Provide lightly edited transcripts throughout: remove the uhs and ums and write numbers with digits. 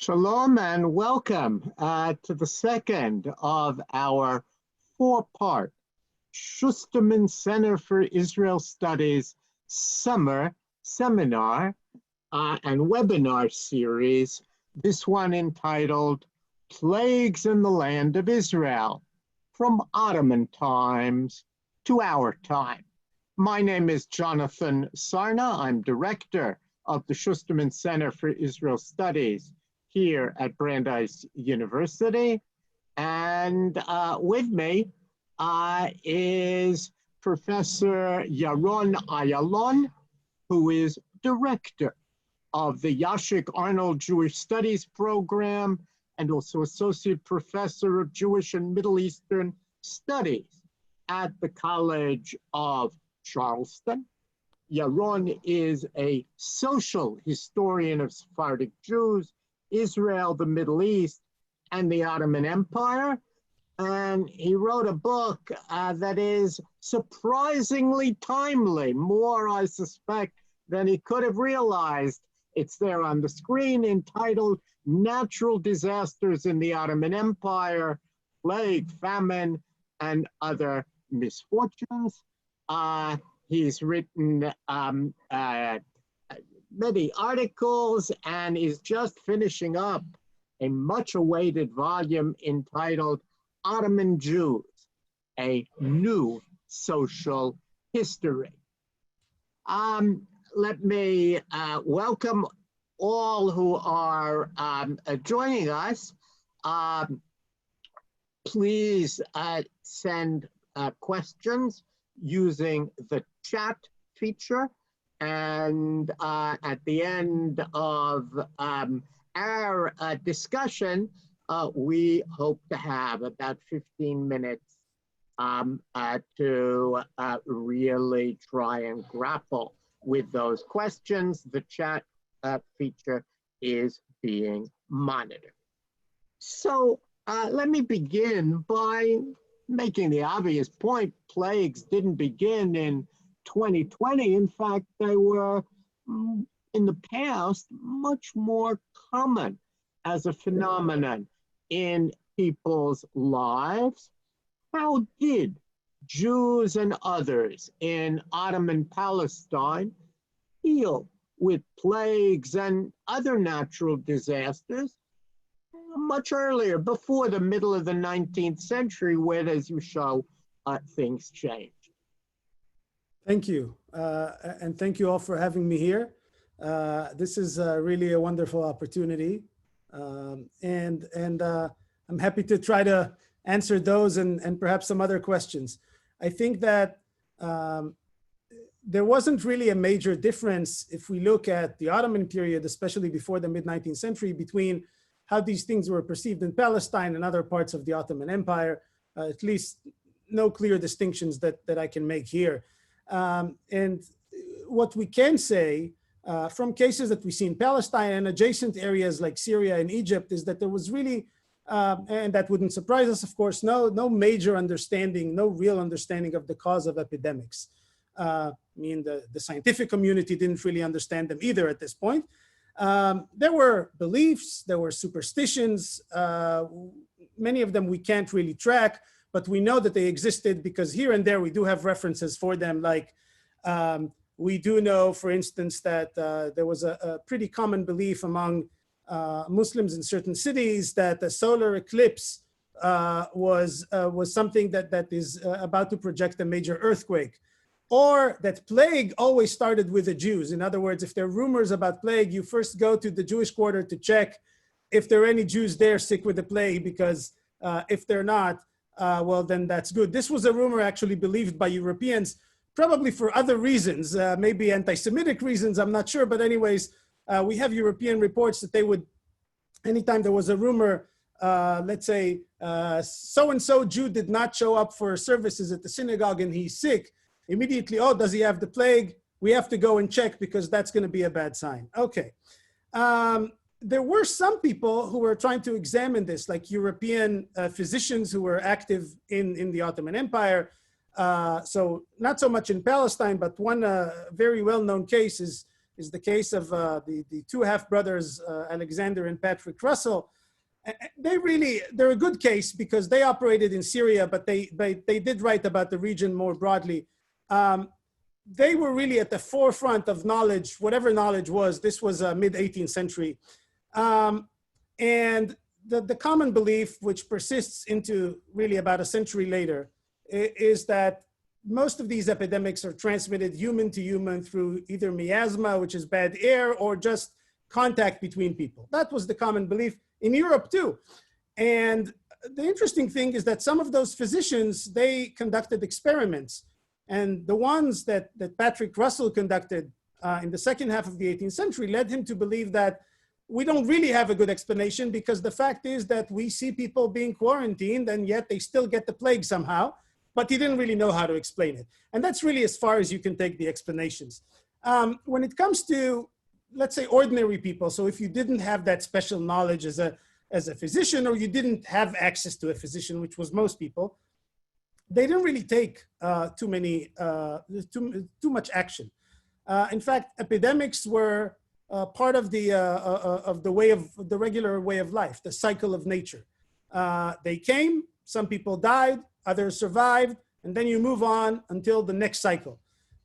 Shalom and welcome to the second of our four-part Schusterman Center for Israel Studies summer seminar and webinar series, this one entitled Plagues in the Land of Israel, from Ottoman Times to Our Time. My name is Jonathan Sarna. I'm director of the Schusterman Center for Israel Studies here at Brandeis University. And with me is Professor Yaron Ayalon, who is director of the Yaschik Arnold Jewish Studies program and also associate professor of Jewish and Middle Eastern Studies at the College of Charleston. Yaron is a social historian of Sephardic Jews, Israel, the Middle East, and the Ottoman Empire. And he wrote a book that is surprisingly timely, more, I suspect, than he could have realized. It's there on the screen, entitled Natural Disasters in the Ottoman Empire, Plague, Famine, and Other Misfortunes. He's written many articles and is just finishing up a much-awaited volume entitled Ottoman Jews, A New Social History. Let me welcome all who are joining us. Please send questions using the chat feature. And at the end of our discussion, we hope to have about 15 minutes to really try and grapple with those questions. The chat feature is being monitored. So let me begin by making the obvious point. Plagues didn't begin in 2020. In fact, they were in the past much more common as a phenomenon in people's lives. How did Jews and others in Ottoman Palestine deal with plagues and other natural disasters much earlier, before the middle of the 19th century, where, as you show, things changed? Thank you. And thank you all for having me here. This is really a wonderful opportunity. And I'm happy to try to answer those and perhaps some other questions. I think that there wasn't really a major difference if we look at the Ottoman period, especially before the mid-19th century, between how these things were perceived in Palestine and other parts of the Ottoman Empire. At least no clear distinctions that I can make here. And what we can say from cases that we see in Palestine and adjacent areas like Syria and Egypt is that there was really, and that wouldn't surprise us, of course, no major understanding, no real understanding of the cause of epidemics. I mean, the scientific community didn't really understand them either at this point. There were beliefs, there were superstitions, many of them we can't really track, but we know that they existed because here and there we do have references for them. Like we do know, for instance, that there was a pretty common belief among Muslims in certain cities that the solar eclipse was something that is about to project a major earthquake, or that plague always started with the Jews. In other words, if there are rumors about plague, you first go to the Jewish quarter to check if there are any Jews there sick with the plague, because if they're not, well, then that's good. This was a rumor actually believed by Europeans, probably for other reasons, maybe anti-Semitic reasons, I'm not sure. But anyways, we have European reports that they would, anytime there was a rumor, let's say, so-and-so Jew did not show up for services at the synagogue and he's sick, immediately, oh, does he have the plague? We have to go and check because that's going to be a bad sign. Okay. There were some people who were trying to examine this, like European physicians who were active in the Ottoman Empire. So not so much in Palestine, but one very well-known case is is the case of the two half-brothers, Alexander and Patrick Russell. They're a good case because they operated in Syria, but they did write about the region more broadly. They were really at the forefront of knowledge, whatever knowledge was. This was mid-18th century. And the common belief, which persists into really about a century later, is that most of these epidemics are transmitted human to human through either miasma, which is bad air, or just contact between people. That was the common belief in Europe too. And the interesting thing is that some of those physicians, they conducted experiments. And the ones that Patrick Russell conducted in the second half of the 18th century led him to believe that we don't really have a good explanation, because the fact is that we see people being quarantined and yet they still get the plague somehow, but he didn't really know how to explain it. And that's really as far as you can take the explanations. When it comes to, let's say, ordinary people, so if you didn't have that special knowledge as a physician, or you didn't have access to a physician, which was most people, they didn't really take too much action. In fact, epidemics were part of the regular way of life, the cycle of nature. They came, some people died, others survived, and then you move on until the next cycle.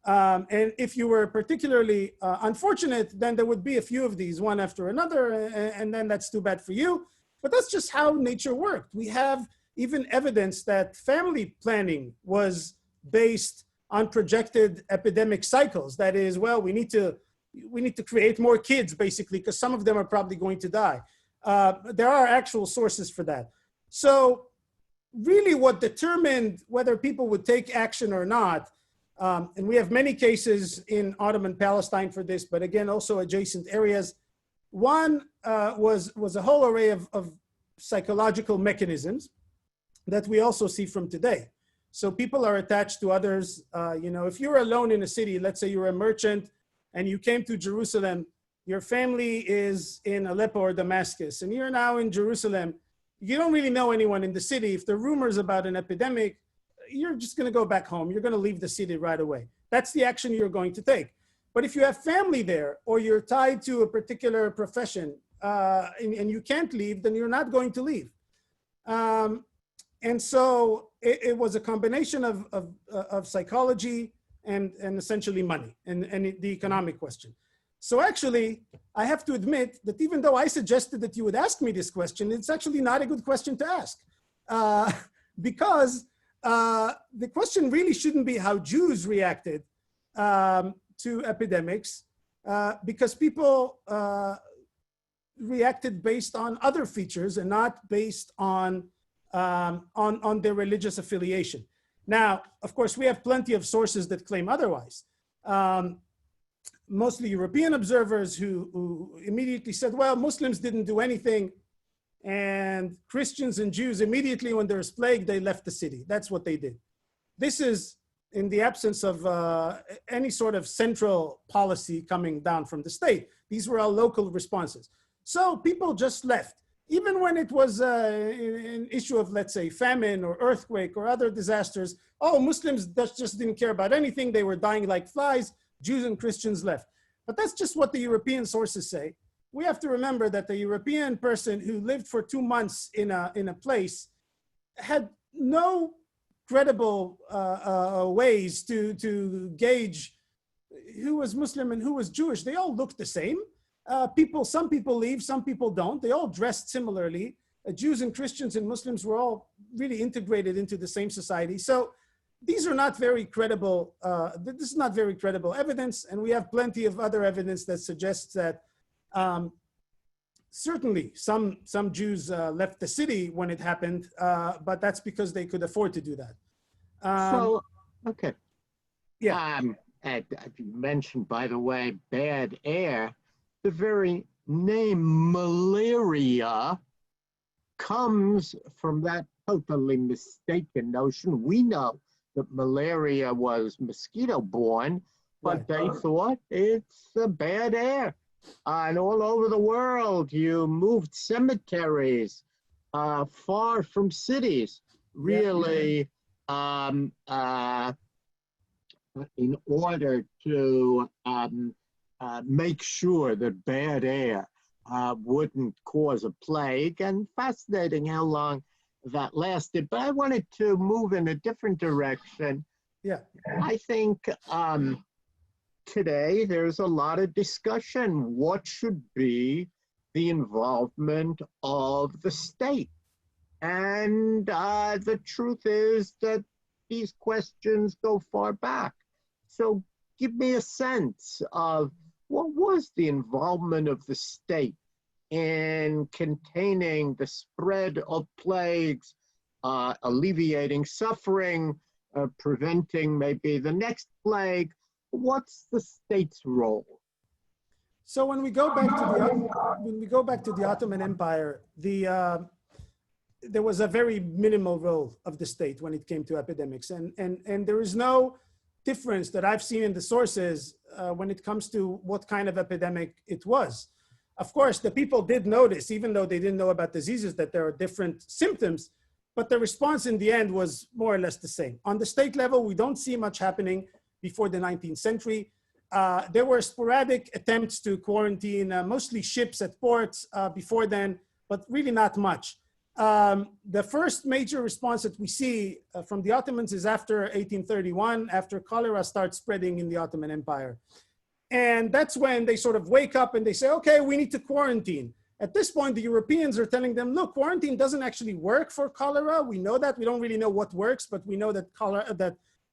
And if you were particularly unfortunate, then there would be a few of these, one after another, and then that's too bad for you. But that's just how nature worked. We have even evidence that family planning was based on projected epidemic cycles. That is, well, we need to create more kids, basically, because some of them are probably going to die. There are actual sources for that. So really what determined whether people would take action or not, and we have many cases in Ottoman Palestine for this, but again, also adjacent areas. One was a whole array of psychological mechanisms that we also see from today. So people are attached to others. If you're alone in a city, let's say you're a merchant and you came to Jerusalem, your family is in Aleppo or Damascus, and you're now in Jerusalem. You don't really know anyone in the city. If there are rumors about an epidemic, you're just going to go back home. You're going to leave the city right away. That's the action you're going to take. But if you have family there, or you're tied to a particular profession and you can't leave, then you're not going to leave. And so it was a combination of psychology and essentially money and the economic question. So actually, I have to admit that even though I suggested that you would ask me this question, it's actually not a good question to ask. Because the question really shouldn't be how Jews reacted to epidemics, because people reacted based on other features and not based on their religious affiliation. Now, of course, we have plenty of sources that claim otherwise. Mostly European observers who immediately said, well, Muslims didn't do anything, and Christians and Jews, immediately when there was plague, they left the city. That's what they did. This is in the absence of any sort of central policy coming down from the state. These were all local responses. So people just left. Even when it was an issue of, let's say, famine or earthquake or other disasters, Muslims just didn't care about anything. They were dying like flies. Jews and Christians left. But that's just what the European sources say. We have to remember that the European person who lived for 2 months in a place had no credible ways to gauge who was Muslim and who was Jewish. They all looked the same. Some people leave, some people don't. They all dressed similarly. Jews and Christians and Muslims were all really integrated into the same society. So these are not very credible. This is not very credible evidence, and we have plenty of other evidence that suggests that certainly some Jews left the city when it happened, but that's because they could afford to do that. Okay. Yeah. And you mentioned, by the way, bad air. The very name malaria comes from that totally mistaken notion. We know that malaria was mosquito-borne, but they thought it's bad air. And all over the world, you moved cemeteries far from cities, really, in order to make sure that bad air wouldn't cause a plague. And fascinating how long that lasted. But I wanted to move in a different direction. Yeah. I think today there's a lot of discussion. What should be the involvement of the state? And the truth is that these questions go far back. So give me a sense of what was the involvement of the state in containing the spread of plagues, alleviating suffering, preventing maybe the next plague. What's the state's role? So when we go back to the Ottoman Empire, there was a very minimal role of the state when it came to epidemics, and there is no difference that I've seen in the sources when it comes to what kind of epidemic it was. Of course, the people did notice, even though they didn't know about diseases, that there are different symptoms, but the response in the end was more or less the same. On the state level, we don't see much happening before the 19th century. There were sporadic attempts to quarantine, mostly ships at ports before then, but really not much. The first major response that we see from the Ottomans is after 1831, after cholera starts spreading in the Ottoman Empire. And that's when they sort of wake up and they say, okay, we need to quarantine. At this point, the Europeans are telling them, look, quarantine doesn't actually work for cholera. We know that. We don't really know what works, but we know that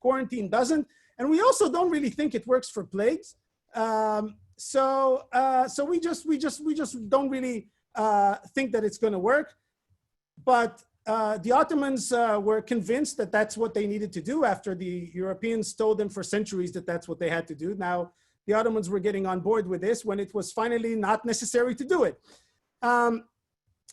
quarantine doesn't. And we also don't really think it works for plagues. So we just don't really think that it's going to work. But the Ottomans were convinced that that's what they needed to do after the Europeans told them for centuries that that's what they had to do. Now, the Ottomans were getting on board with this when it was finally not necessary to do it. And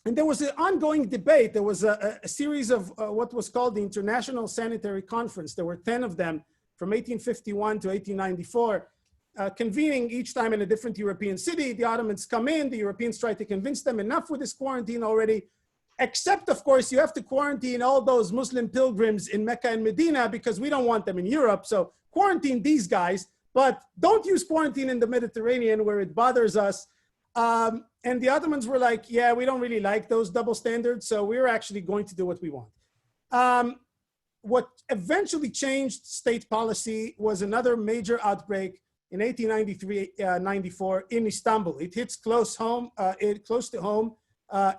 there was an ongoing debate. There was a series of what was called the International Sanitary Conference. There were 10 of them from 1851 to 1894, convening each time in a different European city. The Ottomans come in, the Europeans try to convince them enough with this quarantine already, except of course you have to quarantine all those Muslim pilgrims in Mecca and Medina because we don't want them in Europe. So quarantine these guys, but don't use quarantine in the Mediterranean where it bothers us. And the Ottomans were like, yeah, we don't really like those double standards, so we're actually going to do what we want. What eventually changed state policy was another major outbreak in 1893-94 in Istanbul. It hits close to home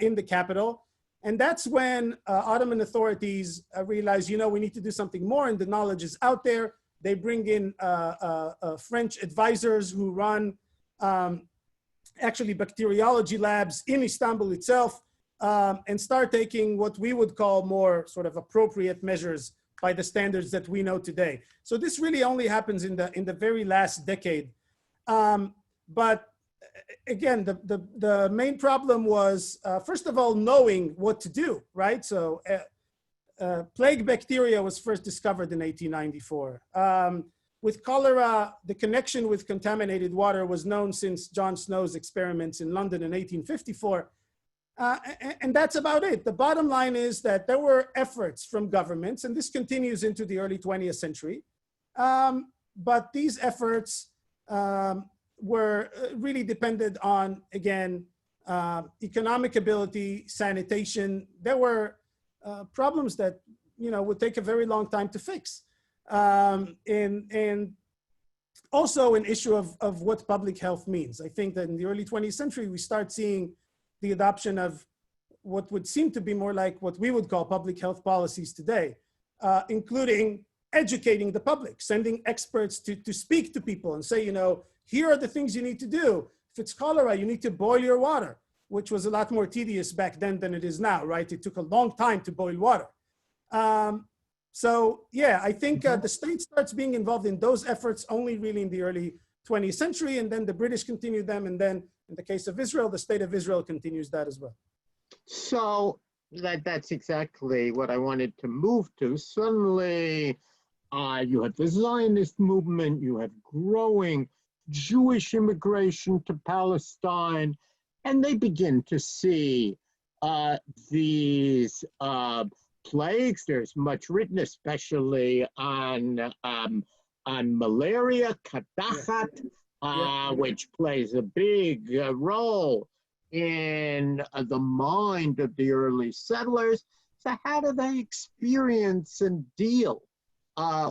in the capital. And that's when Ottoman authorities realized, we need to do something more, and the knowledge is out there. They bring in French advisors who run actually bacteriology labs in Istanbul itself, and start taking what we would call more sort of appropriate measures by the standards that we know today. So this really only happens in the very last decade. But again, the main problem was, first of all, knowing what to do, right? So plague bacteria was first discovered in 1894. With cholera, the connection with contaminated water was known since John Snow's experiments in London in 1854. And that's about it. The bottom line is that there were efforts from governments, and this continues into the early 20th century. But these efforts were really dependent on, again, economic ability, sanitation. There were problems that would take a very long time to fix. And also an issue of what public health means. I think that in the early 20th century, we start seeing the adoption of what would seem to be more like what we would call public health policies today, including educating the public, sending experts to speak to people and say, here are the things you need to do. If it's cholera, you need to boil your water, which was a lot more tedious back then than it is now, right? It took a long time to boil water. So yeah, I think the state starts being involved in those efforts only really in the early 20th century, and then the British continue them, and then in the case of Israel, the state of Israel continues that as well. So that's exactly what I wanted to move to. Suddenly, you have the Zionist movement, you have growing Jewish immigration to Palestine, and they begin to see these plagues. There's much written, especially on malaria, kadachat, Yeah. which plays a big role in the mind of the early settlers. So, how do they experience and deal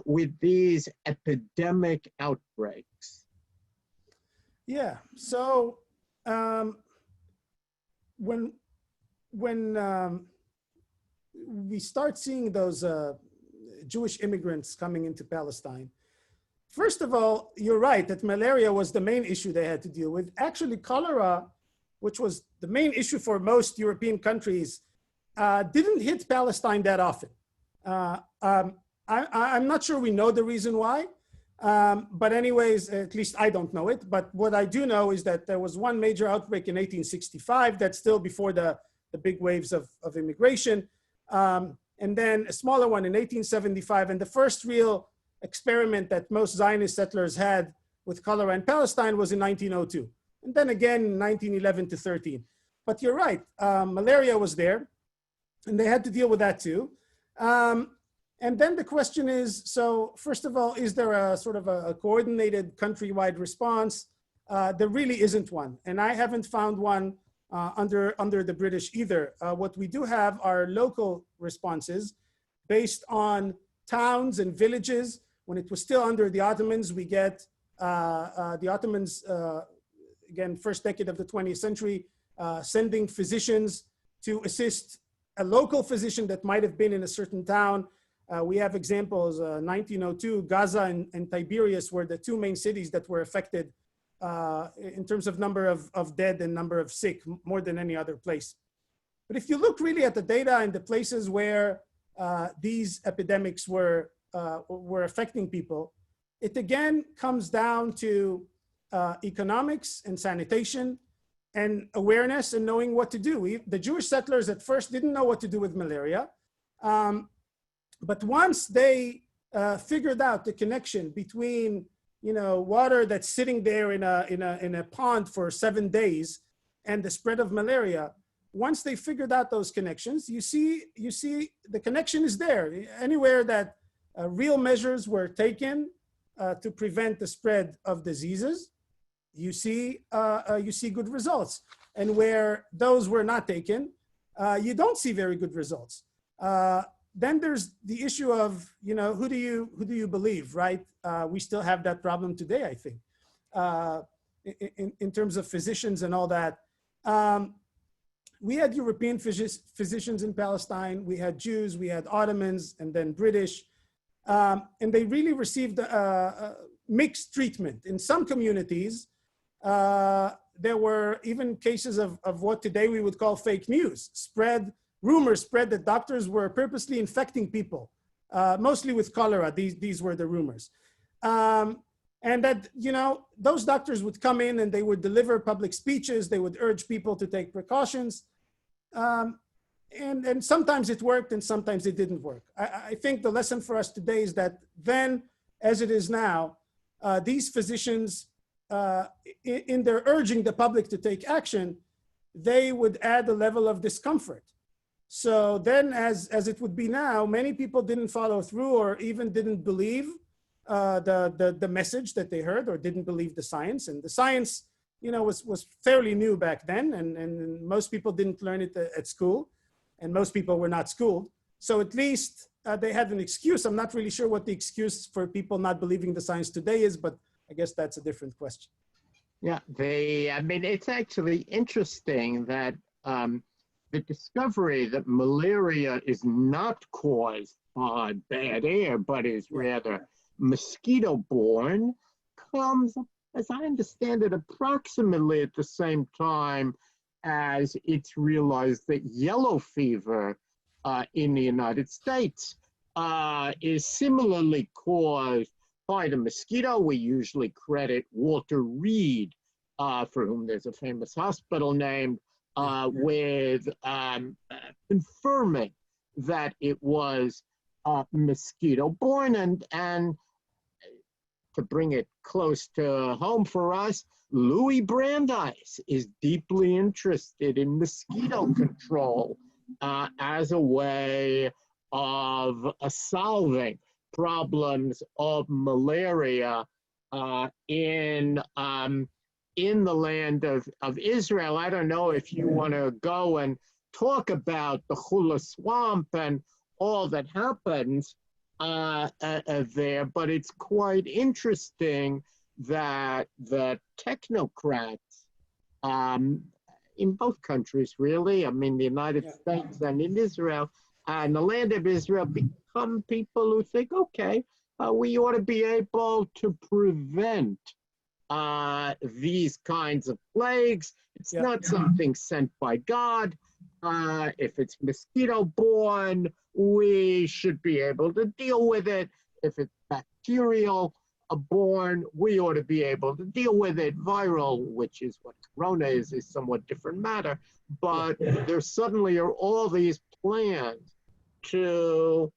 with these epidemic outbreaks? Yeah. So um, when we start seeing those Jewish immigrants coming into Palestine, first of all, you're right that malaria was the main issue they had to deal with. Actually, cholera, which was the main issue for most European countries, didn't hit Palestine that often. I'm not sure we know the reason why, but anyways, at least I don't know it. But what I do know is that there was one major outbreak in 1865, that's still before the big waves of immigration. And then a smaller one in 1875. And the first real experiment that most Zionist settlers had with cholera in Palestine was in 1902. And then again in 1911 to 13. But you're right, malaria was there, and they had to deal with that too. And then the question is, so first of all, is there a sort of a coordinated countrywide response? There really isn't one. And I haven't found one under the British either. What we do have are local responses based on towns and villages. When it was still under the Ottomans, we get the Ottomans, again, first decade of the 20th century, sending physicians to assist a local physician that might have been in a certain town. We have examples, 1902, Gaza and Tiberias were the two main cities that were affected in terms of number of dead and number of sick, more than any other place. But if you look really at the data and the places where these epidemics were affecting people, it again comes down to economics and sanitation and awareness and knowing what to do. The Jewish settlers at first didn't know what to do with malaria. But once they figured out the connection between, water that's sitting there in a pond for 7 days and the spread of malaria, once they figured out those connections, you see the connection is there. Anywhere that real measures were taken to prevent the spread of diseases, you see good results. And where those were not taken, you don't see very good results. Then there's the issue of, who do you believe, right? We still have that problem today, I think, in terms of physicians and all that. We had European physicians in Palestine. We had Jews, we had Ottomans, and then British. And they really received mixed treatment. In some communities, there were even cases of what today we would call fake news, rumors spread that doctors were purposely infecting people, mostly with cholera. These were the rumors. And that, those doctors would come in and they would deliver public speeches. They would urge people to take precautions. And sometimes it worked and sometimes it didn't work. I think the lesson for us today is that then, as it is now, these physicians, in their urging the public to take action, they would add a level of discomfort. So then, as it would be now, many people didn't follow through or even didn't believe the message that they heard, or didn't believe the science. And the science, was fairly new back then, and most people didn't learn it at school, and most people were not schooled. So at least they had an excuse. I'm not really sure what the excuse for people not believing the science today is, but I guess that's a different question. Yeah, it's actually interesting that the discovery that malaria is not caused by bad air, but is rather mosquito-borne, comes, as I understand it, approximately at the same time as it's realized that yellow fever in the United States is similarly caused by the mosquito. We usually credit Walter Reed, for whom there's a famous hospital named, with confirming that it was mosquito-borne. And to bring it close to home for us, Louis Brandeis is deeply interested in mosquito control as a way of solving problems of malaria in the land of Israel. I don't know if you want to go and talk about the Chula Swamp and all that happens there, but it's quite interesting that the technocrats in both countries, really, I mean, the United States and in Israel, and the land of Israel become people who think, okay, we ought to be able to prevent these kinds of plagues. It's not something sent by God. If it's mosquito-borne, we should be able to deal with it. If it's bacterial borne, we ought to be able to deal with it. Viral, which is what corona is somewhat different matter. But there suddenly are all these plans to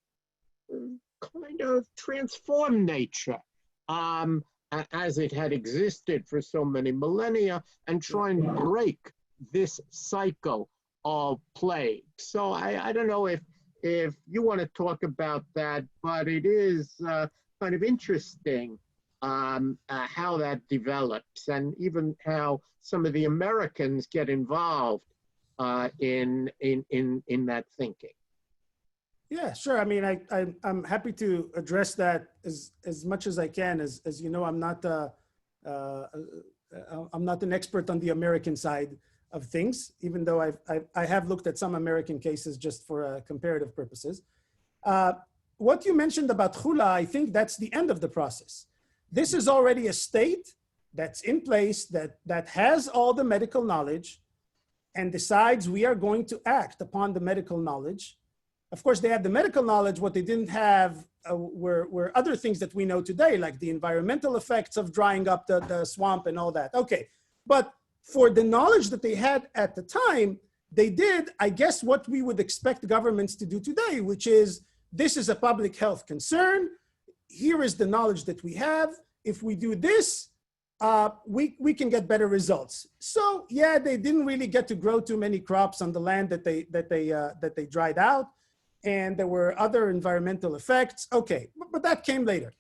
kind of transform nature as it had existed for so many millennia and try and break this cycle of plague. So I don't know if you want to talk about that, but it is kind of interesting how that develops, and even how some of the Americans get involved in that thinking. Yeah, sure. I mean, I'm happy to address that as much as I can. As you know, I'm not an expert on the American side of things, even though I have looked at some American cases just for comparative purposes. What you mentioned about Chula, I think that's the end of the process. This is already a state that's in place that has all the medical knowledge and decides we are going to act upon the medical knowledge. Of course, they had the medical knowledge. What they didn't have were other things that we know today, like the environmental effects of drying up the swamp and all that. Okay, but for the knowledge that they had at the time, they did, I guess, what we would expect governments to do today, which is, this is a public health concern. Here is the knowledge that we have. If we do this, we can get better results. So yeah, they didn't really get to grow too many crops on the land that they dried out. And there were other environmental effects. Okay, but that came later.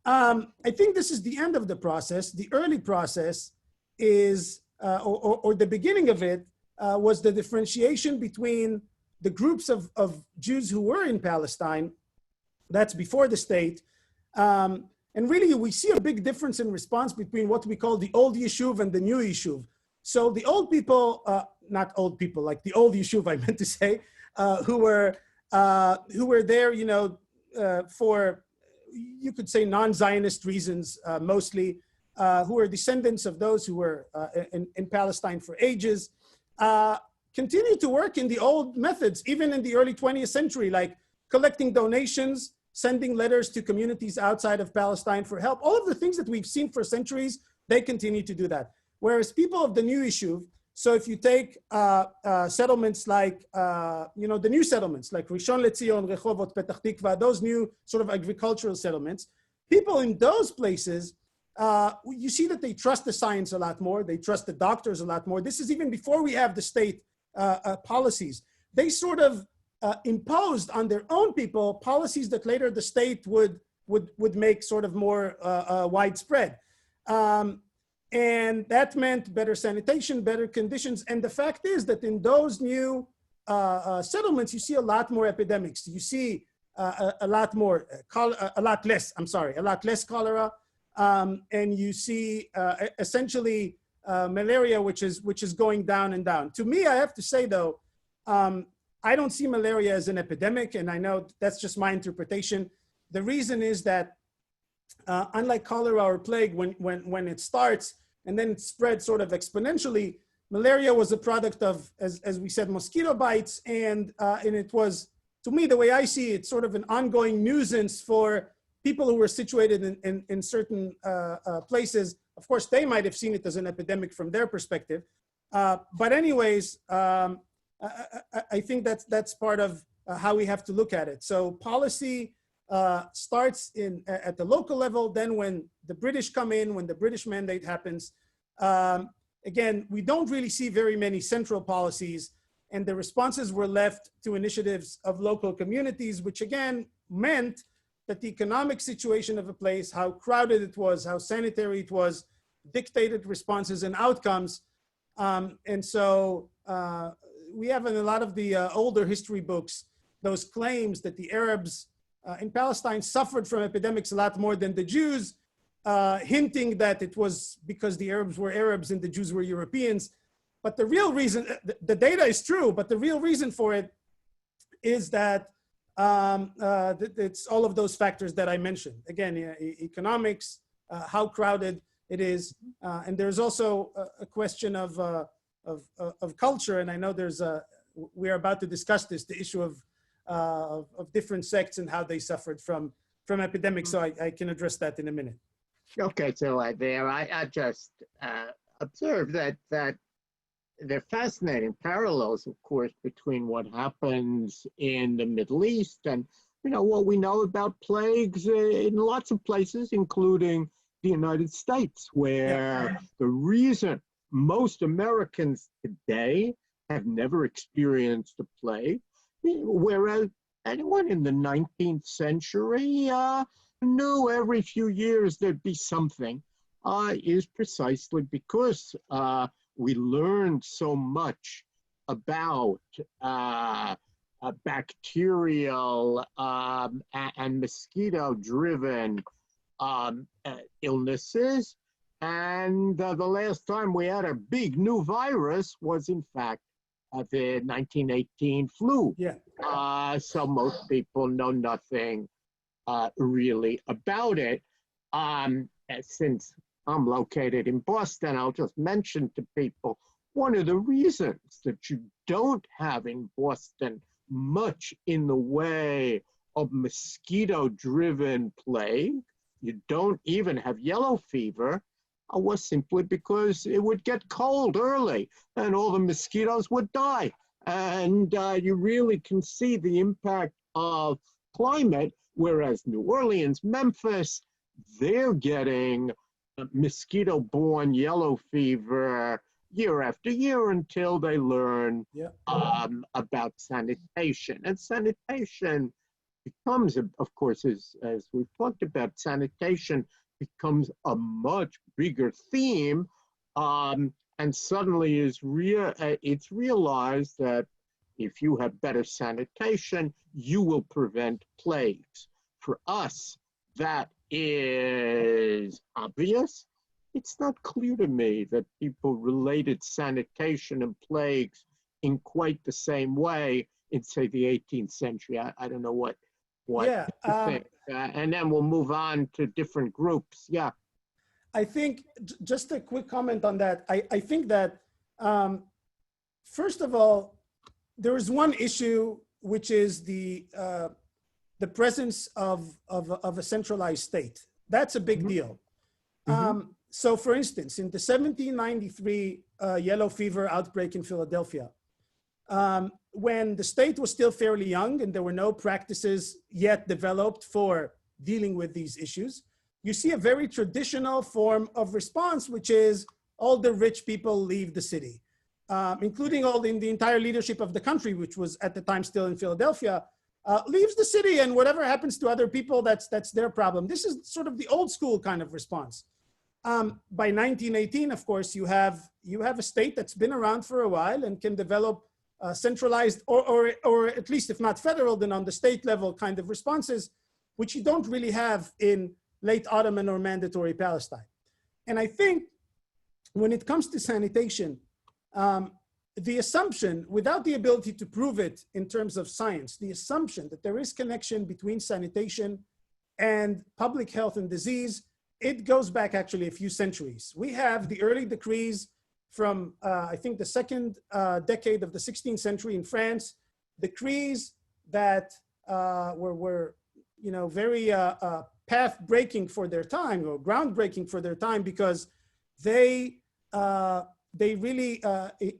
I think this is the end of the process. The early process is, or the beginning of it, was the differentiation between the groups of Jews who were in Palestine. That's before the state. And really, we see a big difference in response between what we call the old Yishuv and the new Yishuv. So the old people, not old people, like the old Yishuv, I meant to say, who were there, you know, for, you could say, non-Zionist reasons, mostly, who are descendants of those who were in Palestine for ages, continue to work in the old methods, even in the early 20th century, like collecting donations, sending letters to communities outside of Palestine for help. All of the things that we've seen for centuries, they continue to do that. Whereas people of the new Yishuv, so if you take settlements like, you know, the new settlements like Rishon LeZion, Rehovot, Petach Tikva, those new sort of agricultural settlements, people in those places, you see that they trust the science a lot more. They trust the doctors a lot more. This is even before we have the state policies. They sort of imposed on their own people policies that later the state would make sort of more widespread. And that meant better sanitation, better conditions. And the fact is that in those new settlements, you see a lot more epidemics. You see a lot less cholera. And you see essentially malaria, which is going down and down. To me, I have to say though, I don't see malaria as an epidemic, and I know that's just my interpretation. The reason is that unlike cholera or plague, when it starts and then it spreads sort of exponentially, malaria was a product of, as we said, mosquito bites, and it was, to me, the way I see it, sort of an ongoing nuisance for people who were situated in certain places. Of course, they might have seen it as an epidemic from their perspective. But anyways, I think that's part of how we have to look at it. So policy starts at the local level. Then when the British come in, when the British mandate happens, again, we don't really see very many central policies, and the responses were left to initiatives of local communities, which again meant that the economic situation of a place, how crowded it was, how sanitary it was, dictated responses and outcomes. And so we have in a lot of the older history books, those claims that the Arabs in Palestine suffered from epidemics a lot more than the Jews, hinting that it was because the Arabs were Arabs and the Jews were Europeans. But the real reason, the data is true, but the real reason for it is that it's all of those factors that I mentioned. Again, economics, how crowded it is, and there's also a question of culture. And I know we are about to discuss this, the issue of different sects and how they suffered from epidemics. So I can address that in a minute. Okay, so I just observed that there are fascinating parallels, of course, between what happens in the Middle East and what we know about plagues in lots of places, including the United States, where the reason most Americans today have never experienced a plague, whereas anyone in the 19th century knew every few years there'd be something, is precisely because we learned so much about bacterial and mosquito-driven illnesses. And the last time we had a big new virus was, in fact, the 1918 flu. Yeah. So most people know nothing really about it. Since I'm located in Boston, I'll just mention to people, one of the reasons that you don't have in Boston much in the way of mosquito-driven plague, you don't even have yellow fever, was simply because it would get cold early and all the mosquitoes would die. And you really can see the impact of climate, whereas New Orleans, Memphis, they're getting mosquito-borne yellow fever year after year until they learn about sanitation. And sanitation becomes, of course, as we've talked about, sanitation becomes a much bigger theme, and suddenly it's realized that if you have better sanitation, you will prevent plagues. For us, that is obvious. It's not clear to me that people related sanitation and plagues in quite the same way in, say, the 18th century. I don't know what Yeah, to think. And then we'll move on to different groups. Yeah. I think just a quick comment on that. I think that, first of all, there is one issue, which is the presence of a centralized state. That's a big deal. So for instance, in the 1793 yellow fever outbreak in Philadelphia, when the state was still fairly young and there were no practices yet developed for dealing with these issues, you see a very traditional form of response, which is all the rich people leave the city, including all the entire leadership of the country, which was at the time still in Philadelphia, leaves the city, and whatever happens to other people, that's their problem. This is sort of the old school kind of response. By 1918, of course, you have a state that's been around for a while and can develop centralized or at least if not federal, then on the state level kind of responses, which you don't really have in late Ottoman or mandatory Palestine. And I think when it comes to sanitation, the assumption, without the ability to prove it in terms of science, the assumption that there is connection between sanitation and public health and disease, it goes back actually a few centuries. We have the early decrees from, I think, the second decade of the 16th century in France, decrees that were very path-breaking for their time, or groundbreaking for their time, because they really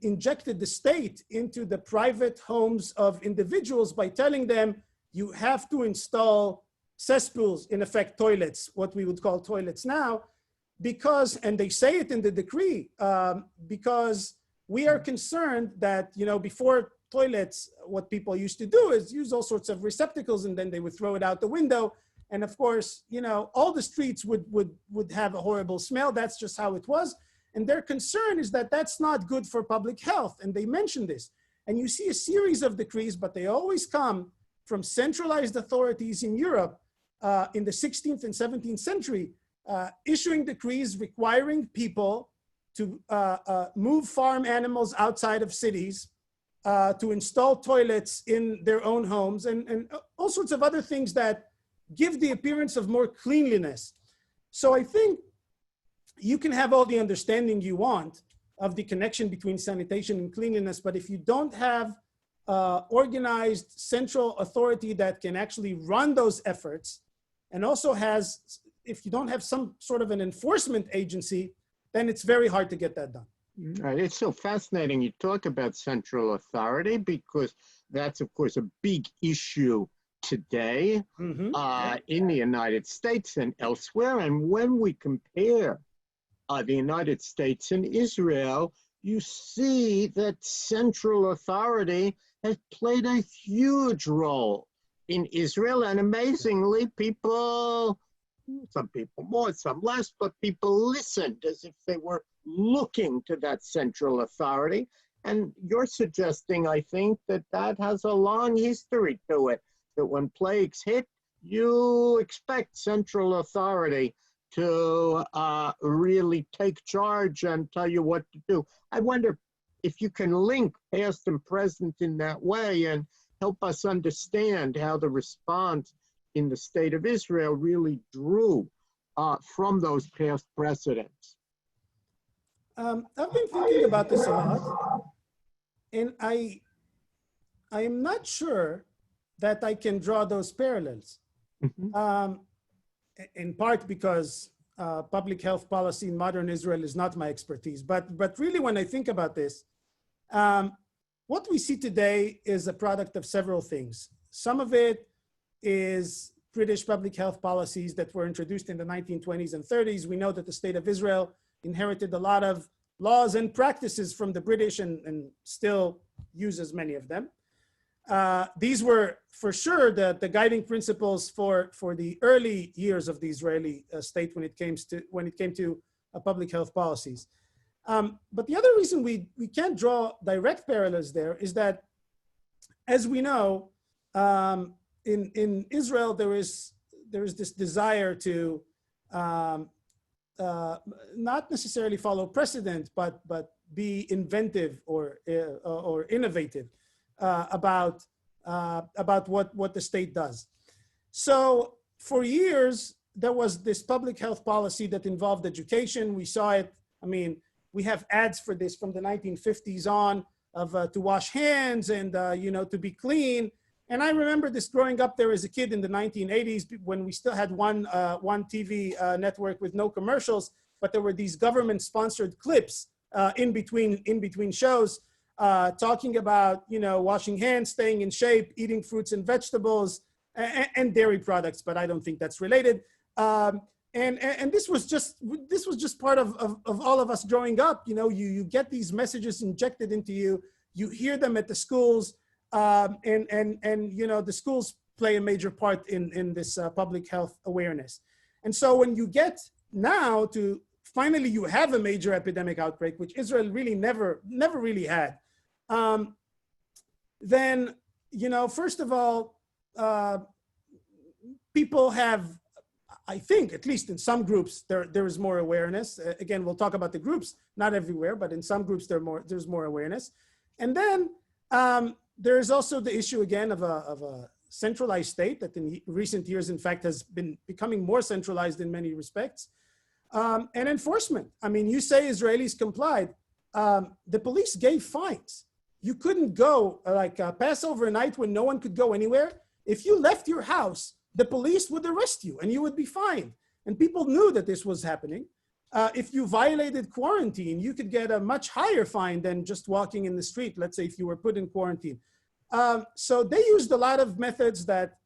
injected the state into the private homes of individuals by telling them you have to install cesspools, in effect toilets, what we would call toilets now, because, and they say it in the decree, because we are concerned that, before toilets, what people used to do is use all sorts of receptacles and then they would throw it out the window. And of course, all the streets would have a horrible smell. That's just how it was. And their concern is that that's not good for public health. And they mention this. And you see a series of decrees, but they always come from centralized authorities in Europe in the 16th and 17th century, issuing decrees requiring people to move farm animals outside of cities, to install toilets in their own homes, and all sorts of other things that give the appearance of more cleanliness. So I think you can have all the understanding you want of the connection between sanitation and cleanliness, but if you don't have organized central authority that can actually run those efforts, and also if you don't have some sort of an enforcement agency, then it's very hard to get that done. Right. It's so fascinating you talk about central authority, because that's, of course, a big issue today in the United States and elsewhere. And when we compare the United States and Israel, you see that central authority has played a huge role in Israel. And amazingly, some people more, some less, but people listened as if they were looking to that central authority. And you're suggesting, I think, that has a long history to it, that when plagues hit, you expect central authority to really take charge and tell you what to do. I wonder if you can link past and present in that way and help us understand how the response in the state of Israel really drew from those past precedents. I've been thinking about this a lot, and I am not sure that I can draw those parallels. In part because public health policy in modern Israel is not my expertise, but really when I think about this, what we see today is a product of several things. Some of it is British public health policies that were introduced in the 1920s and 30s. We know that the state of Israel inherited a lot of laws and practices from the British and still uses many of them. These were for sure the guiding principles for the early years of the Israeli state when it came to public health policies. But the other reason we can't draw direct parallels there is that, as we know, in Israel there is this desire to not necessarily follow precedent, but be inventive or innovative about what the state does. So for years, there was this public health policy that involved education. We saw it. I mean, we have ads for this from the 1950s on of to wash hands and to be clean. And I remember this growing up there as a kid in the 1980s when we still had one TV network with no commercials, but there were these government-sponsored clips in between shows talking about washing hands, staying in shape, eating fruits and vegetables, and dairy products. But I don't think that's related. And this was just part of all of us growing up. You get these messages injected into you. You hear them at the schools. And the schools play a major part in this public health awareness. And so when you get now to finally you have a major epidemic outbreak, which Israel really never really had, then, first of all, people have, I think, at least in some groups, there is more awareness. Again, we'll talk about the groups, not everywhere, but in some groups there's more awareness. And then there's also the issue again of a centralized state that in recent years, in fact, has been becoming more centralized in many respects. And enforcement. I mean, you say Israelis complied. The police gave fines. You couldn't go pass overnight when no one could go anywhere. If you left your house, the police would arrest you and you would be fined. And people knew that this was happening. If you violated quarantine, you could get a much higher fine than just walking in the street, let's say if you were put in quarantine. So they used a lot of methods that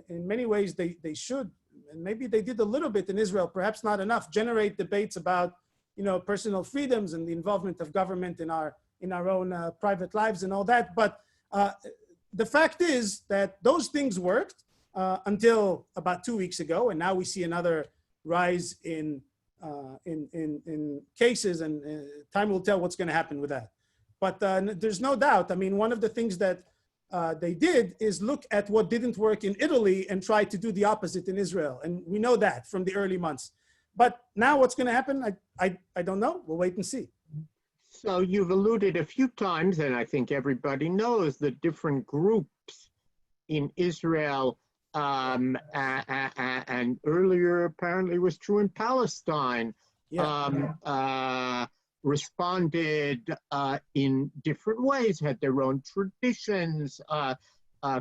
in many ways they should, and maybe they did a little bit in Israel, perhaps not enough, generate debates about personal freedoms and the involvement of government in our own private lives and all that. But the fact is that those things worked. until about 2 weeks ago. And now we see another rise in cases, and time will tell what's going to happen with that. But there's no doubt. I mean, one of the things that they did is look at what didn't work in Italy and try to do the opposite in Israel. And we know that from the early months. But now what's going to happen? I don't know. We'll wait and see. So you've alluded a few times, and I think everybody knows, the different groups in Israel, and earlier apparently was true in Palestine, responded in different ways, had their own traditions,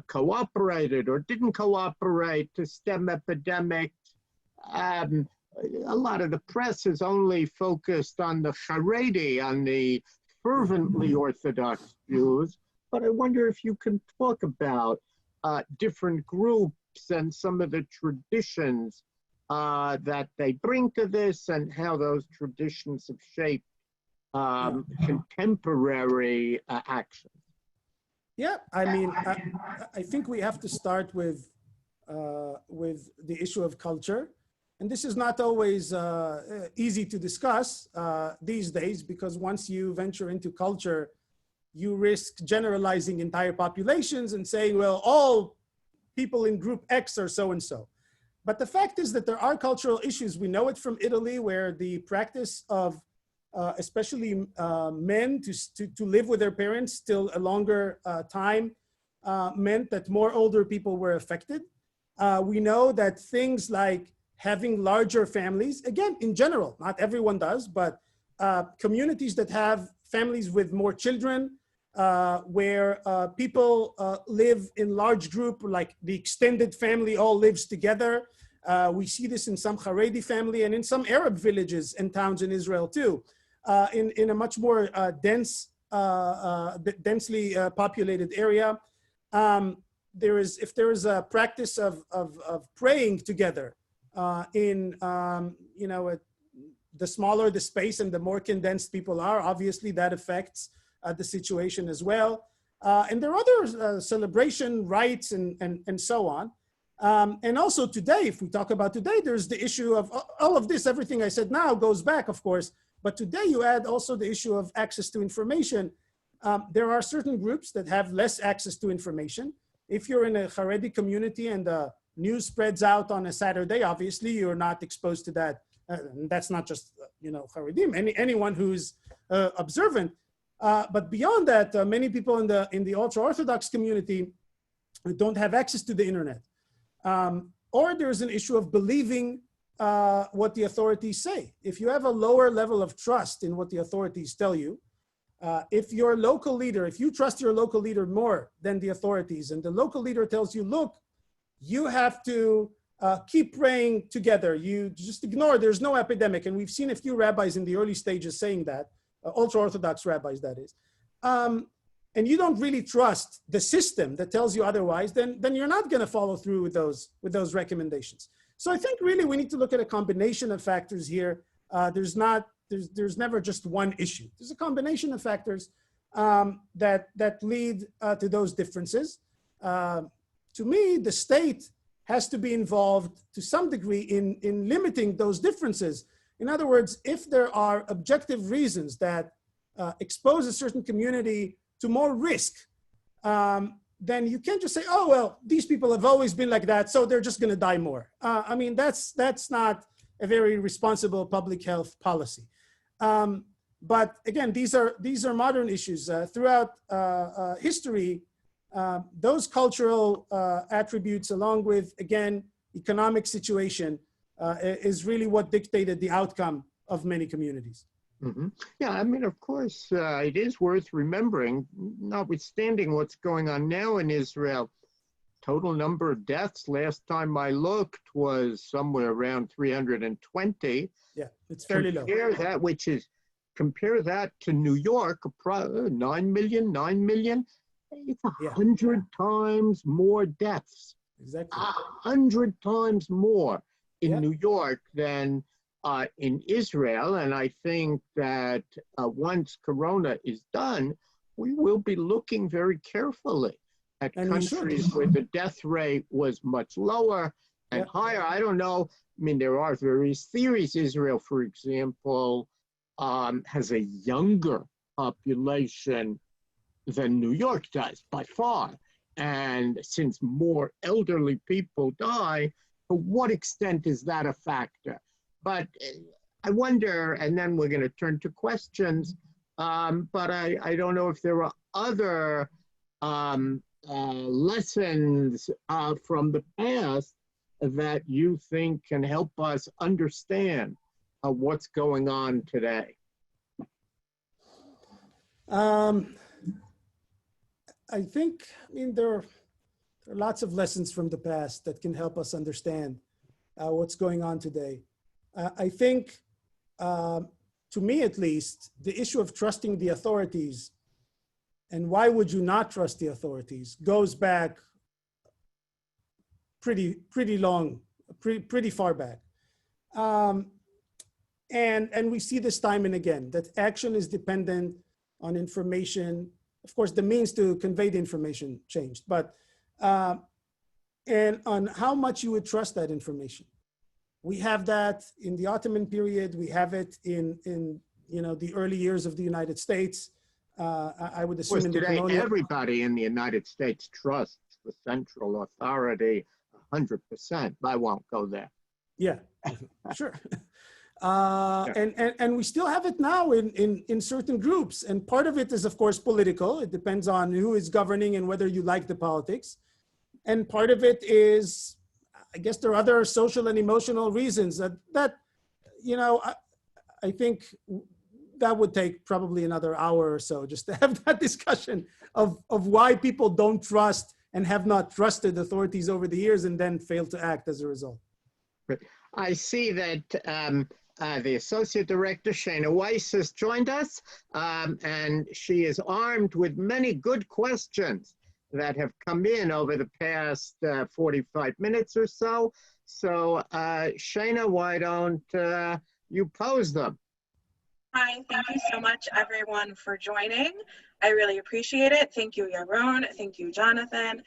cooperated or didn't cooperate to stem epidemics. A lot of the press is only focused on the Haredi, on the fervently Orthodox Jews, but I wonder if you can talk about different groups and some of the traditions that they bring to this and how those traditions have shaped contemporary action. Yeah, I mean, I think we have to start with the issue of culture. And this is not always easy to discuss these days, because once you venture into culture, you risk generalizing entire populations and saying, well, all people in group X are so-and-so. But the fact is that there are cultural issues. We know it from Italy, where the practice of especially men to live with their parents till a longer time meant that more older people were affected. We know that things like having larger families, again, in general, not everyone does, but communities that have families with more children, where people live in large group, like the extended family all lives together. We see this in some Haredi family and in some Arab villages and towns in Israel too, in a much more densely populated area. If there is a practice of praying together, the smaller the space and the more condensed people are, obviously that affects the situation as well. And there are other celebration rites and so on. And also today, if we talk about today, there's the issue of all of this, everything I said now goes back, of course, but today you add also the issue of access to information. There are certain groups that have less access to information. If you're in a Haredi community and the news spreads out on a Saturday, obviously you're not exposed to that. That's not just, Haredim, anyone who's observant. But beyond that, many people in the ultra-Orthodox community don't have access to the internet. Or there's an issue of believing what the authorities say. If you have a lower level of trust in what the authorities tell you, if your local leader, if you trust your local leader more than the authorities, and the local leader tells you, look, you have to keep praying together. You just ignore, there's no epidemic. And we've seen a few rabbis in the early stages saying that, ultra-Orthodox rabbis, that is. And you don't really trust the system that tells you otherwise, then you're not going to follow through with those recommendations. So I think really we need to look at a combination of factors here. There's never just one issue. There's a combination of factors that lead to those differences. To me, the state has to be involved to some degree in limiting those differences. In other words, if there are objective reasons that expose a certain community to more risk, then you can't just say, oh, well, these people have always been like that, so they're just going to die more. I mean, that's not a very responsible public health policy. But again, these are modern issues. Throughout history, those cultural attributes, along with, again, economic situation, is really what dictated the outcome of many communities. Mm-hmm. Yeah, I mean, of course, it is worth remembering, notwithstanding what's going on now in Israel, total number of deaths last time I looked was somewhere around 320. Yeah, it's fairly low. Compare that to New York, 9 million. It's 100 times more deaths. Exactly. 100 times more in New York than in Israel. And I think that once Corona is done, we will be looking very carefully at And we should. countries where the death rate was much lower and higher. I don't know. I mean, there are various theories. Israel, for example, has a younger population than New York does by far. And since more elderly people die, to what extent is that a factor? But I wonder, and then we're going to turn to questions, but I don't know if there are other lessons from the past that you think can help us understand what's going on today. I think, there are lots of lessons from the past that can help us understand what's going on today. I think, to me at least, the issue of trusting the authorities and why would you not trust the authorities goes back pretty long, pretty far back. And we see this time and again, that action is dependent on information. Of course, the means to convey the information changed, but and on how much you would trust that information. We have that in the Ottoman period. We have it in the early years of the United States. I would assume in the today, colonial... everybody in the United States trusts the central authority 100%. I won't go there. Yeah, sure. And we still have it now in certain groups. And part of it is, of course, political. It depends on who is governing and whether you like the politics. And part of it is, I guess there are other social and emotional reasons that I think that would take probably another hour or so just to have that discussion of why people don't trust and have not trusted authorities over the years and then fail to act as a result. I see that the Associate Director, Shana Weiss, has joined us, and she is armed with many good questions that have come in over the past 45 minutes or so. So, Shana, why don't you pose them? Hi, thank you so much, everyone, for joining. I really appreciate it. Thank you, Yaron. Thank you, Jonathan.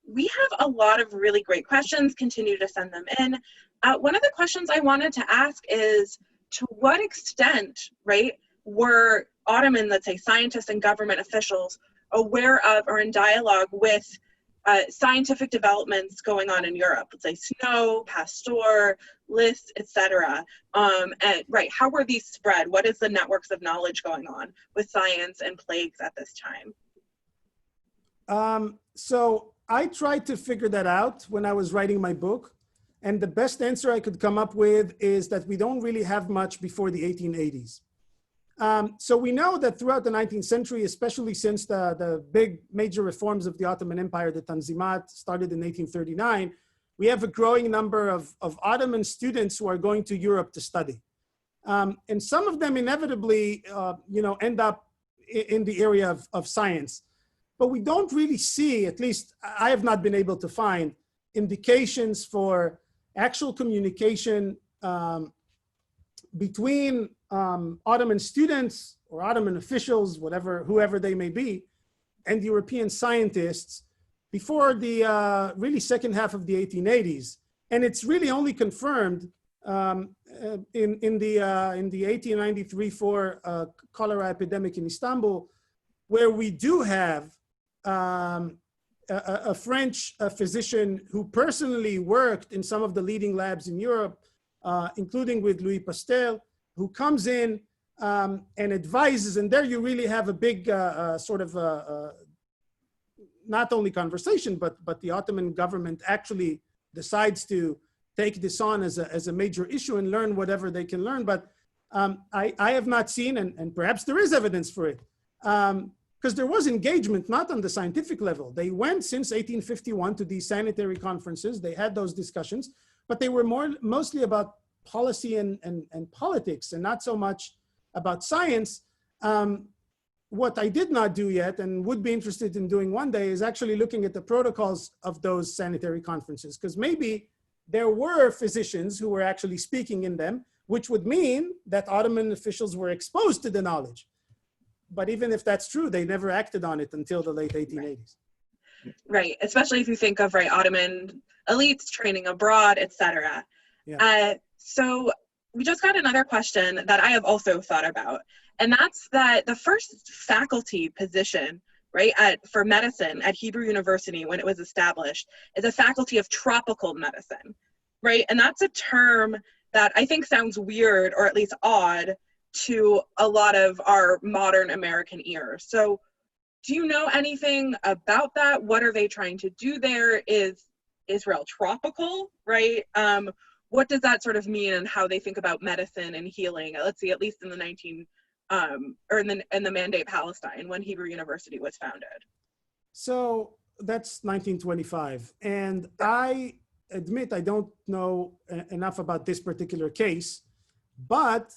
We have a lot of really great questions. Continue to send them in. One of the questions I wanted to ask is, to what extent, right, were Ottoman, let's say, scientists and government officials aware of or in dialogue with scientific developments going on in Europe, let's say Snow, Pasteur, Lys, etc. Right, how were these spread? What is the networks of knowledge going on with science and plagues at this time? So I tried to figure that out when I was writing my book. And the best answer I could come up with is that we don't really have much before the 1880s. So we know that throughout the 19th century, especially since the big major reforms of the Ottoman Empire, the Tanzimat, started in 1839, we have a growing number of Ottoman students who are going to Europe to study. And some of them inevitably, end up in the area of science. But we don't really see, at least I have not been able to find, indications for actual communication between Ottoman students or Ottoman officials, whoever they may be, and European scientists before the really second half of the 1880s. And it's really only confirmed in the 1893-4 cholera epidemic in Istanbul, where we do have a French physician who personally worked in some of the leading labs in Europe, including with Louis Pasteur, who comes in and advises. And there you really have a big not only conversation, but the Ottoman government actually decides to take this on as a major issue and learn whatever they can learn. But I have not seen, and perhaps there is evidence for it, because there was engagement, not on the scientific level. They went since 1851 to these sanitary conferences. They had those discussions, but they were mostly about policy and politics, and not so much about science. What I did not do yet, and would be interested in doing one day, is actually looking at the protocols of those sanitary conferences, because maybe there were physicians who were actually speaking in them, which would mean that Ottoman officials were exposed to the knowledge. But even if that's true, they never acted on it until the late 1880s. right? Especially if you think of, right, Ottoman elites training abroad, etc. Yeah. So we just got another question that I have also thought about, and that's that the first faculty position, right, for medicine at Hebrew University when it was established is a faculty of tropical medicine, right? And that's a term that I think sounds weird or at least odd to a lot of our modern American ears. So do you know anything about that? What are they trying to do there? Is Israel tropical, right? What does that sort of mean and how they think about medicine and healing? Let's see, at least in the or in the Mandate Palestine when Hebrew University was founded. So that's 1925. And I admit I don't know enough about this particular case, but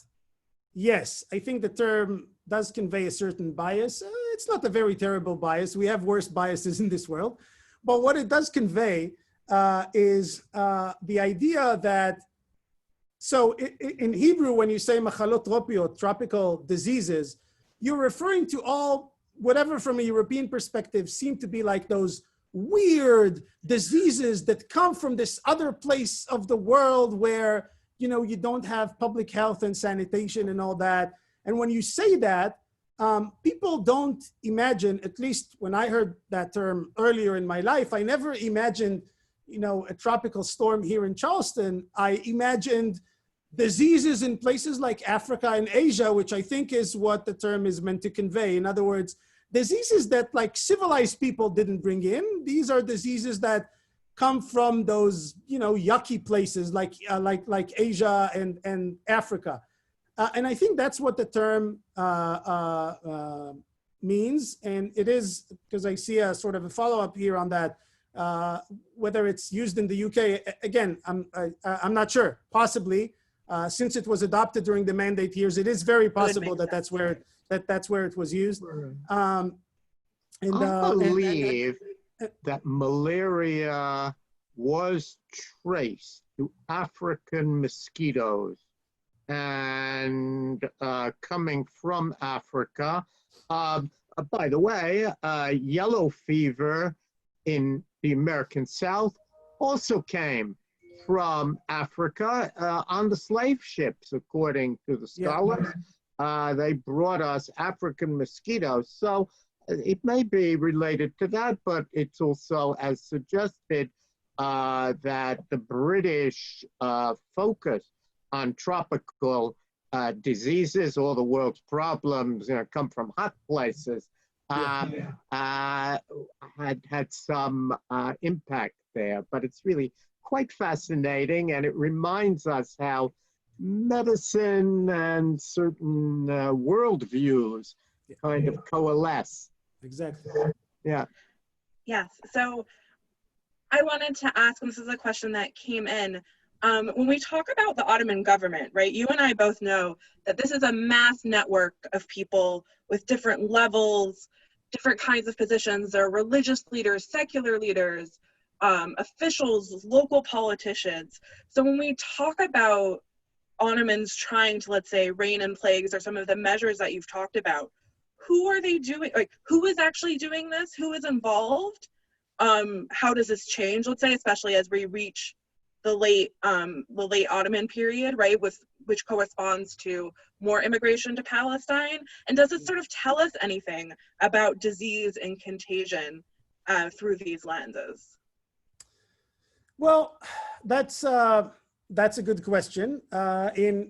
yes, I think the term does convey a certain bias. It's not a very terrible bias. We have worse biases in this world. But what it does convey is the idea that, so in Hebrew, when you say machalot tropiyot, tropical diseases, you're referring to all, whatever from a European perspective seem to be like those weird diseases that come from this other place of the world where, you know, you don't have public health and sanitation and all that. And when you say that, people don't imagine, at least when I heard that term earlier in my life, I never imagined, you know, a tropical storm here in Charleston. I imagined diseases in places like Africa and Asia, which I think is what the term is meant to convey. In other words, diseases that like civilized people didn't bring in. These are diseases that come from those, you know, yucky places like Asia and Africa. And I think that's what the term means. And it is, because I see a sort of a follow-up here on that, whether it's used in the UK, again, I'm not sure, possibly. Since it was adopted during the Mandate years, it is very possible that that's where it was used. I believe that malaria was traced to African mosquitoes and coming from Africa. By the way, yellow fever in the American South also came from Africa on the slave ships, according to the scholars. Yeah. They brought us African mosquitoes. So it may be related to that, but it's also, as suggested, that the British focus on tropical diseases, all the world's problems, you know, come from hot places, had some impact there. But it's really quite fascinating, and it reminds us how medicine and certain worldviews kind of coalesce. Exactly. Yeah. Yes. So I wanted to ask, and this is a question that came in, when we talk about the Ottoman government, right, you and I both know that this is a mass network of people with different levels, different kinds of positions. There are religious leaders, secular leaders, officials, local politicians. So when we talk about Ottomans trying to, let's say, rein in plagues or some of the measures that you've talked about, who are they doing? Like, who is actually doing this? Who is involved? How does this change, let's say, especially as we reach the late Ottoman period, right, which corresponds to more immigration to Palestine? And does it sort of tell us anything about disease and contagion through these lenses? Well, that's a good question. In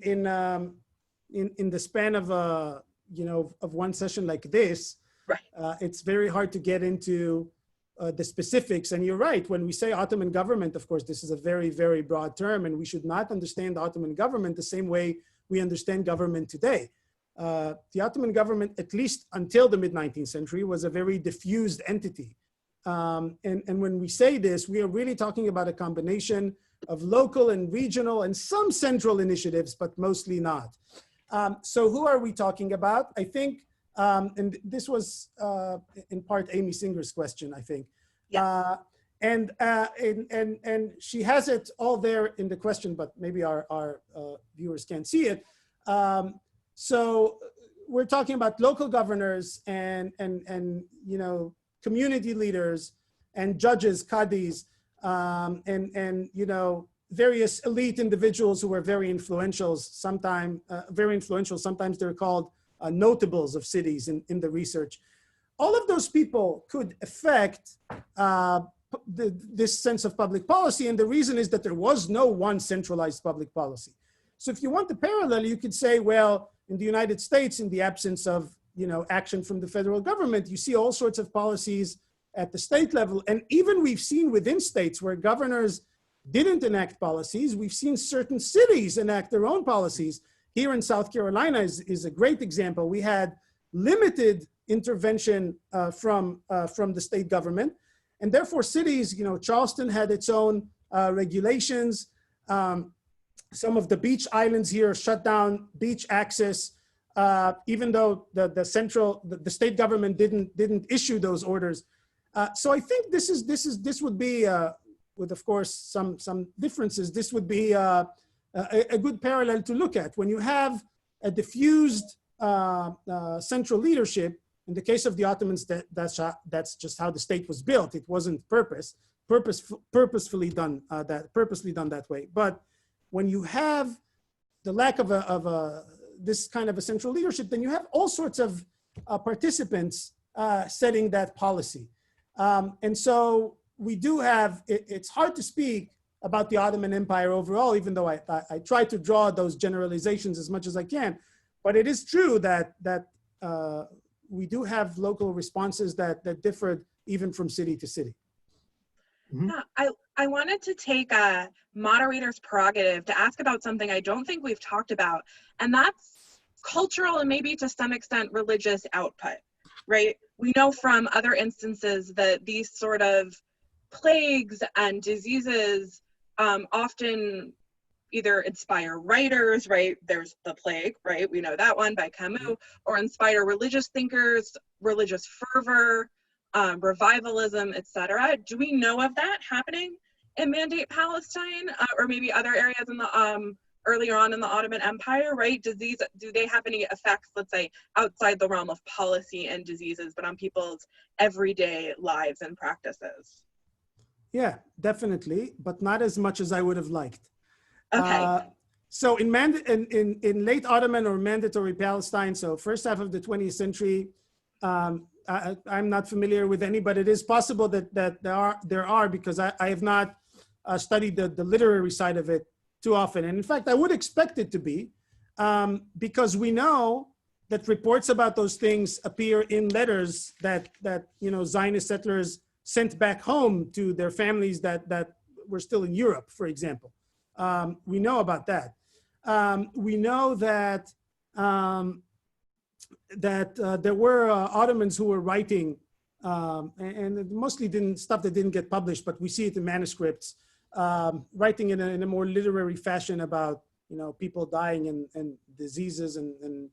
the span of of one session like this, right, it's very hard to get into the specifics. And you're right, when we say Ottoman government, of course, this is a very, very broad term, and we should not understand the Ottoman government the same way we understand government today. The Ottoman government, at least until the mid-19th century, was a very diffused entity. And when we say this, we are really talking about a combination of local and regional and some central initiatives, but mostly not. So who are we talking about? I think, and this was in part Amy Singer's question, I think. Yeah. And she has it all there in the question, but maybe our viewers can't see it. So we're talking about local governors and community leaders and judges, qadis, and you know, various elite individuals who were very influential. Sometimes they're called notables of cities in the research. All of those people could affect this sense of public policy, and the reason is that there was no one centralized public policy. So if you want the parallel, you could say, well, in the United States, in the absence of, you know, action from the federal government, you see all sorts of policies at the state level. And even we've seen within states where governors didn't enact policies, we've seen certain cities enact their own policies. Here in South Carolina is a great example. We had limited intervention from the state government, and therefore cities, you know, Charleston had its own regulations. Some of the beach islands here shut down beach access, even though the state government didn't issue those orders. So I think this would be, with of course some differences, this would be a good parallel to look at. When you have a diffused central leadership, in the case of the Ottomans, that's just how the state was built. It wasn't purposefully done that way. But when you have the lack of this kind of a central leadership, then you have all sorts of participants setting that policy. And so we do have, it's hard to speak about the Ottoman Empire overall, even though I try to draw those generalizations as much as I can. But it is true that we do have local responses that differed even from city to city. Mm-hmm. Yeah, I wanted to take a moderator's prerogative to ask about something I don't think we've talked about, and that's cultural and maybe to some extent religious output, right? We know from other instances that these sort of plagues and diseases often either inspire writers, right? There's The Plague, right? We know that one by Camus, or inspire religious thinkers, religious fervor, revivalism, etc. Do we know of that happening in Mandate Palestine, or maybe other areas in the earlier on in the Ottoman Empire, right? Do they have any effects, let's say, outside the realm of policy and diseases, but on people's everyday lives and practices? Yeah, definitely, but not as much as I would have liked. Okay. So in late Ottoman or Mandatory Palestine, so first half of the 20th century, I'm not familiar with any, but it is possible that there are because I have not studied the literary side of it too often. And in fact, I would expect it to be, because we know that reports about those things appear in letters that you know, Zionist settlers sent back home to their families that were still in Europe, for example. We know about that. We know that there were Ottomans who were writing, and mostly stuff that didn't get published, but we see it in manuscripts, writing in a more literary fashion about, you know, people dying and diseases and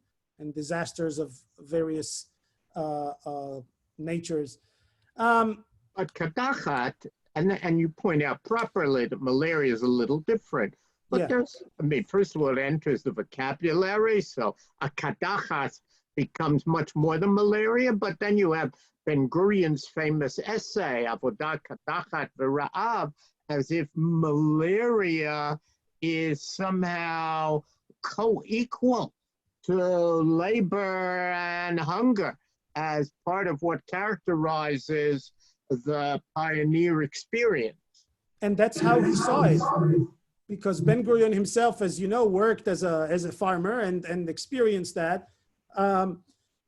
disasters of various natures. But Kadachat, and you point out properly that malaria is a little different. But Yeah. there's, I mean, first of all, it enters the vocabulary. So a Kadachat becomes much more than malaria. But then you have Ben Gurion's famous essay, Avodat Kadachat V'Ra'av, as if malaria is somehow co-equal to labor and hunger as part of what characterizes the pioneer experience. And that's how he saw it, because Ben Gurion himself, as you know, worked as a farmer and experienced that.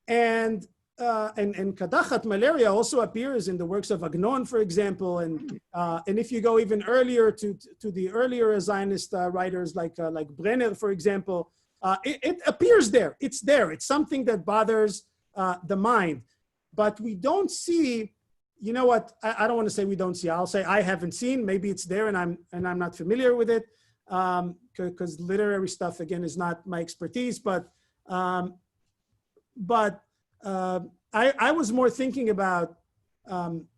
And Kadachat, malaria, also appears in the works of Agnon, for example. And if you go even earlier to the earlier Zionist writers like Brenner, for example, it appears there. It's there. It's something that bothers the mind. But we don't see. You know what? I don't want to say we don't see. I'll say I haven't seen. Maybe it's there, and I'm not familiar with it, because literary stuff again is not my expertise. But I was more thinking about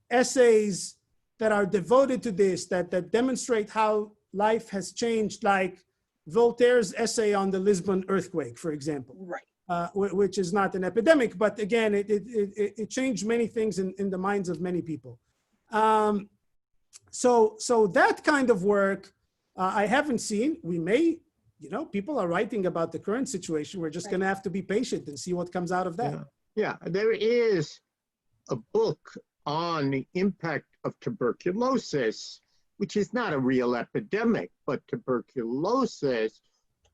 essays that are devoted to this, that demonstrate how life has changed, like Voltaire's essay on the Lisbon earthquake, for example. Right. Which is not an epidemic, but again, it changed many things in the minds of many people. So that kind of work I haven't seen. We may, people are writing about the current situation. We're just going to have to be patient and see what comes out of that. Yeah, there is a book on the impact of tuberculosis, which is not a real epidemic, but tuberculosis,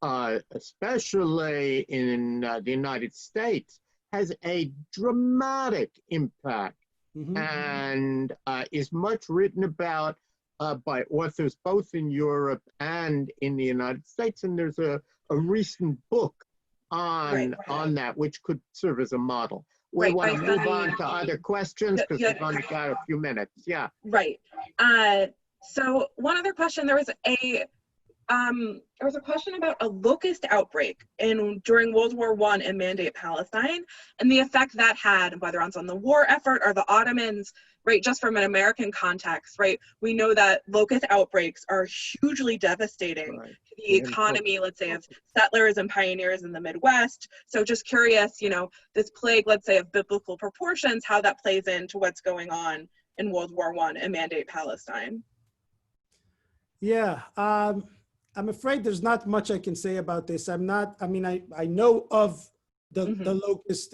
especially in the United States, has a dramatic impact and is much written about by authors both in Europe and in the United States. And there's a recent book on that, which could serve as a model. We want to move on to other questions because we've only got a few minutes. Yeah. Right. So one other question, there was a question about a locust outbreak during World War I in Mandate Palestine and the effect that had, whether it's on the war effort or the Ottomans, right? Just from an American context, right? We know that locust outbreaks are hugely devastating to the economy, let's say, of settlers and pioneers in the Midwest. So just curious, this plague, let's say, of biblical proportions, how that plays into what's going on in World War I and Mandate Palestine. Yeah. I'm afraid there's not much I can say about this. I know of the locust,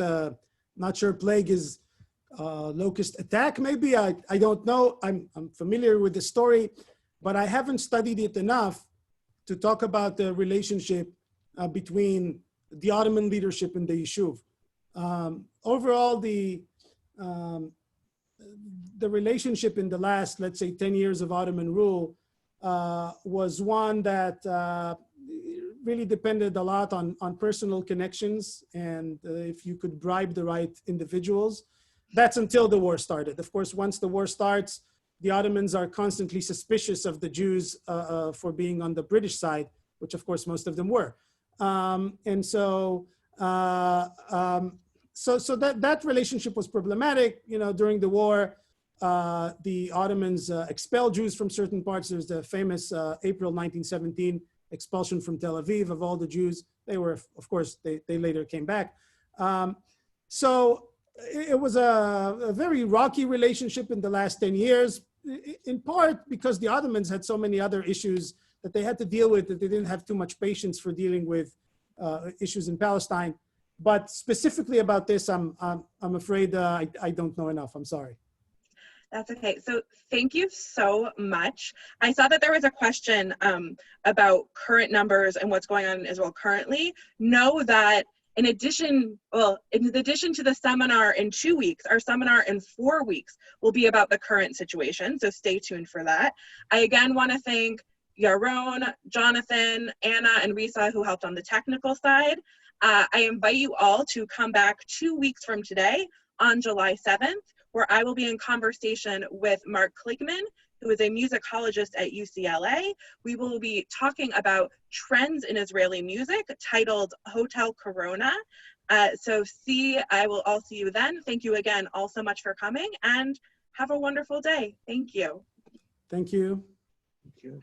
not sure plague is locust attack, maybe. I don't know. I'm familiar with the story, but I haven't studied it enough to talk about the relationship between the Ottoman leadership and the Yishuv. Overall, the relationship in the last, let's say, 10 years of Ottoman rule was one that really depended a lot on personal connections and if you could bribe the right individuals. That's until the war started. Of course, once the war starts, the Ottomans are constantly suspicious of the Jews for being on the British side, which of course most of them were. So that relationship was problematic. During the war, the Ottomans expelled Jews from certain parts. There's the famous April 1917 expulsion from Tel Aviv of all the Jews. They were, of course, they later came back. So it was a very rocky relationship in the last 10 years, in part because the Ottomans had so many other issues that they had to deal with that they didn't have too much patience for dealing with issues in Palestine. But specifically about this, I'm afraid I don't know enough. I'm sorry. That's okay. So thank you so much. I saw that there was a question about current numbers and what's going on in Israel currently. Know that in addition to the seminar in 2 weeks, our seminar in 4 weeks will be about the current situation. So stay tuned for that. I again want to thank Yaron, Jonathan, Anna, and Risa who helped on the technical side. I invite you all to come back 2 weeks from today on July 7th, where I will be in conversation with Mark Kligman, who is a musicologist at UCLA. We will be talking about trends in Israeli music titled Hotel Corona. I will all see you then. Thank you again all so much for coming and have a wonderful day. Thank you. Thank you. Thank you.